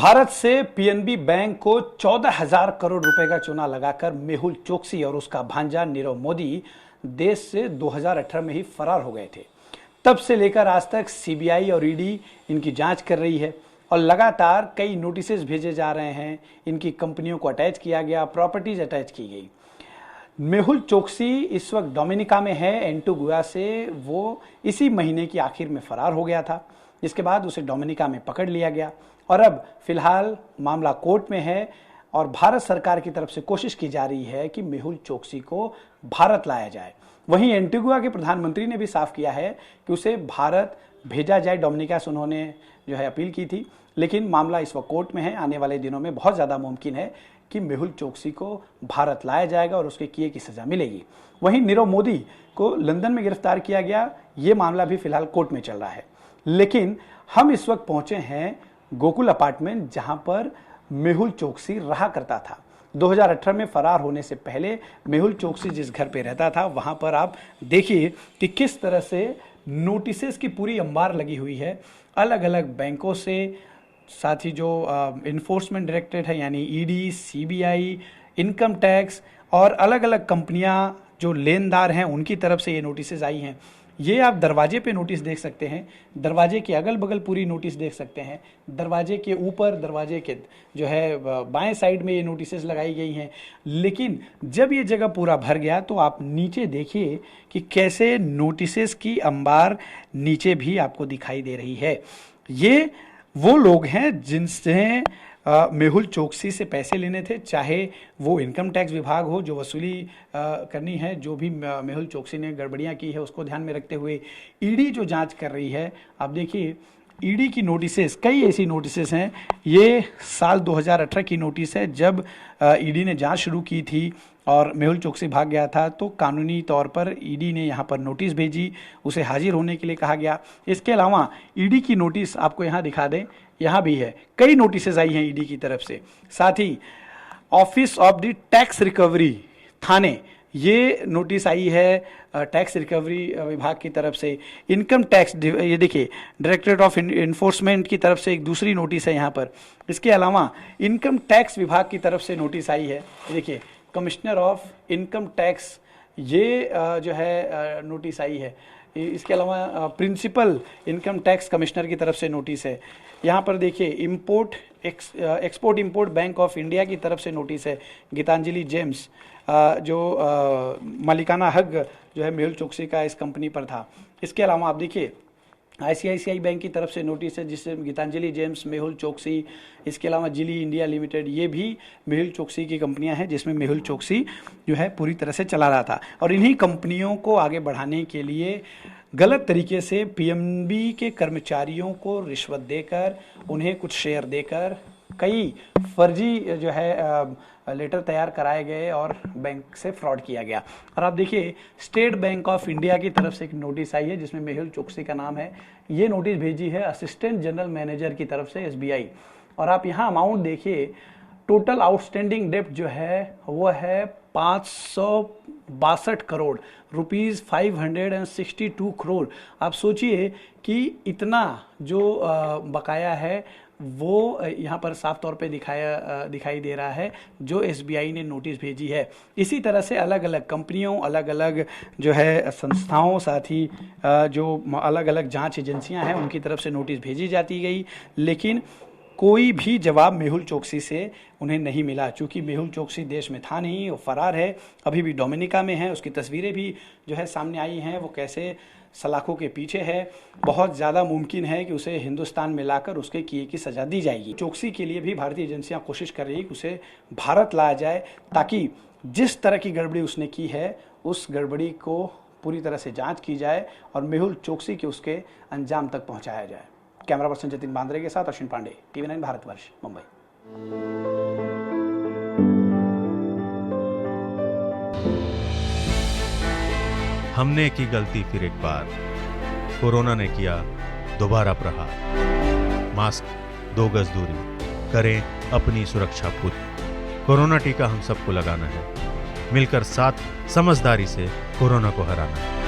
भारत से PNB bank को 14,000 करोड़ रुपए का चूना लगाकर मेहुल चोकसी और उसका भांजा नीरव मोदी देश से 2018 में ही फरार हो गए थे। तब से लेकर आज तक सीबीआई और ईडी इनकी जांच कर रही है और लगातार कई नोटिसेस भेजे जा रहे हैं। इनकी कंपनियों को अटैच किया गया, प्रॉपर्टीज अटैच की गई। मेहुल चोकसी इस वक्त डोमिनिका में है। एंटीगुआ से वो इसी महीने की आखिर में फरार हो गया था, जिसके बाद उसे डोमिनिका में पकड़ लिया गया और अब फिलहाल मामला कोर्ट में है और भारत सरकार की तरफ से कोशिश की जा रही है कि मेहुल चोकसी को भारत लाया जाए। वहीं एंटीगुआ के प्रधानमंत्री ने भी साफ किया है कि उसे भारत भेजा जाए। डोमिनिका से उन्होंने जो है अपील की थी, लेकिन मामला इस वक्त कोर्ट में है। आने वाले दिनों में बहुत ज़्यादा मुमकिन है कि मेहुल चोकसी को भारत लाया जाएगा और उसके किए की सजा मिलेगी। वहीं नीरव मोदी को लंदन में गिरफ्तार किया गया। ये मामला भी फिलहाल कोर्ट में चल रहा है, लेकिन हम इस वक्त पहुंचे हैं गोकुल अपार्टमेंट, जहां पर मेहुल चोकसी रहा करता था। 2018 में फरार होने से पहले मेहुल चोकसी जिस घर पे रहता था, वहां पर आप देखिए कि किस तरह से नोटिसेस की पूरी अंबार लगी हुई है अलग अलग बैंकों से। साथ ही जो इन्फोर्समेंट डायरेक्टरेट है यानी ईडी, सीबीआई, इनकम टैक्स और अलग अलग कंपनियां जो लेनदार हैं उनकी तरफ से ये नोटिसेस आई हैं। ये आप दरवाजे पे नोटिस देख सकते हैं, दरवाजे के अगल बगल पूरी नोटिस देख सकते हैं, दरवाजे के ऊपर, दरवाजे के जो है बाएं साइड में ये नोटिसेस लगाई गई हैं। लेकिन जब ये जगह पूरा भर गया तो आप नीचे देखिए कि कैसे नोटिसेस की अंबार नीचे भी आपको दिखाई दे रही है। ये वो लोग हैं जिनसे मेहुल चोकसी से पैसे लेने थे, चाहे वो इनकम टैक्स विभाग हो जो वसूली करनी है। जो भी मेहुल चोकसी ने गड़बड़ियां की है उसको ध्यान में रखते हुए ईडी जो जांच कर रही है। आप देखिए ईडी की नोटिसेस, कई ऐसी नोटिसेस हैं। ये साल 2018 की नोटिस है, जब ईडी ने जांच शुरू की थी और मेहुल चोकसी भाग गया था तो कानूनी तौर पर ईडी ने यहाँ पर नोटिस भेजी, उसे हाजिर होने के लिए कहा गया। इसके अलावा ईडी की नोटिस आपको यहाँ दिखा दें, यहाँ भी है, कई नोटिसेस आई हैं ईडी की तरफ से। साथ ही office of the tax recovery थाने, ये नोटिस आई है टैक्स रिकवरी विभाग की तरफ से। इनकम टैक्स, ये देखिए डायरेक्टरेट ऑफ इन्फोर्समेंट की तरफ से एक दूसरी नोटिस है यहाँ पर। इसके अलावा इनकम टैक्स विभाग की तरफ से नोटिस आई है, देखिए कमिश्नर ऑफ इनकम टैक्स, ये जो है नोटिस आई है। इसके अलावा प्रिंसिपल इनकम टैक्स कमिश्नर की तरफ से नोटिस है। यहाँ पर देखिए export import bank of India की तरफ से नोटिस है। गीतांजलि जेम्स जो मालिकाना हक जो है मेहुल चोकसी का इस कंपनी पर था। इसके अलावा आप देखिए आईसीआईसीआई बैंक की तरफ से नोटिस है, जिससे गीतांजलि जेम्स, मेहुल चोकसी, इसके अलावा जिली इंडिया लिमिटेड, ये भी मेहुल चोकसी की कंपनियां हैं जिसमें मेहुल चोकसी जो है पूरी तरह से चला रहा था। और इन्हीं कंपनियों को आगे बढ़ाने के लिए गलत तरीके से पीएनबी के कर्मचारियों को रिश्वत देकर, उन्हें कुछ शेयर देकर कई फर्जी जो है लेटर तैयार कराए गए और बैंक से फ्रॉड किया गया। और आप देखिए स्टेट बैंक ऑफ इंडिया की तरफ से एक नोटिस आई है जिसमें मेहुल चोकसी का नाम है। ये नोटिस भेजी है असिस्टेंट जनरल मैनेजर की तरफ से एसबीआई। और आप यहाँ अमाउंट देखिए, टोटल आउटस्टैंडिंग डेप्ट जो है वो है 562 करोड़ रुपीज़ 562 करोड़। आप सोचिए कि इतना जो बकाया है वो यहाँ पर साफ तौर पे दिखाई दे रहा है जो एसबीआई ने नोटिस भेजी है। इसी तरह से अलग अलग कंपनियों, अलग अलग जो है संस्थाओं, साथ ही जो अलग अलग जांच एजेंसियां हैं उनकी तरफ से नोटिस भेजी जाती गई, लेकिन कोई भी जवाब मेहुल चोकसी से उन्हें नहीं मिला। चूंकि मेहुल चोकसी देश में था नहीं, वो फरार है, अभी भी डोमिनिका में है। उसकी तस्वीरें भी जो है सामने आई हैं, वो कैसे सलाखों के पीछे है। बहुत ज़्यादा मुमकिन है कि उसे हिंदुस्तान में लाकर उसके किए की सज़ा दी जाएगी। चोकसी के लिए भी भारतीय एजेंसियां कोशिश कर रही है कि उसे भारत लाया जाए, ताकि जिस तरह की गड़बड़ी उसने की है उस गड़बड़ी को पूरी तरह से जाँच की जाए और मेहुल चोकसी के उसके अंजाम तक पहुँचाया जाए। कैमरा पर्सन जतिन बांद्रे के साथ अश्विन पांडे, TV9 भारतवर्ष, मुंबई। हमने की गलती फिर एक बार, कोरोना ने किया दोबारा प्रहार। मास्क, 2 गज दूरी, करें अपनी सुरक्षा खुद। कोरोना टीका हम सबको लगाना है, मिलकर साथ समझदारी से कोरोना को हराना है।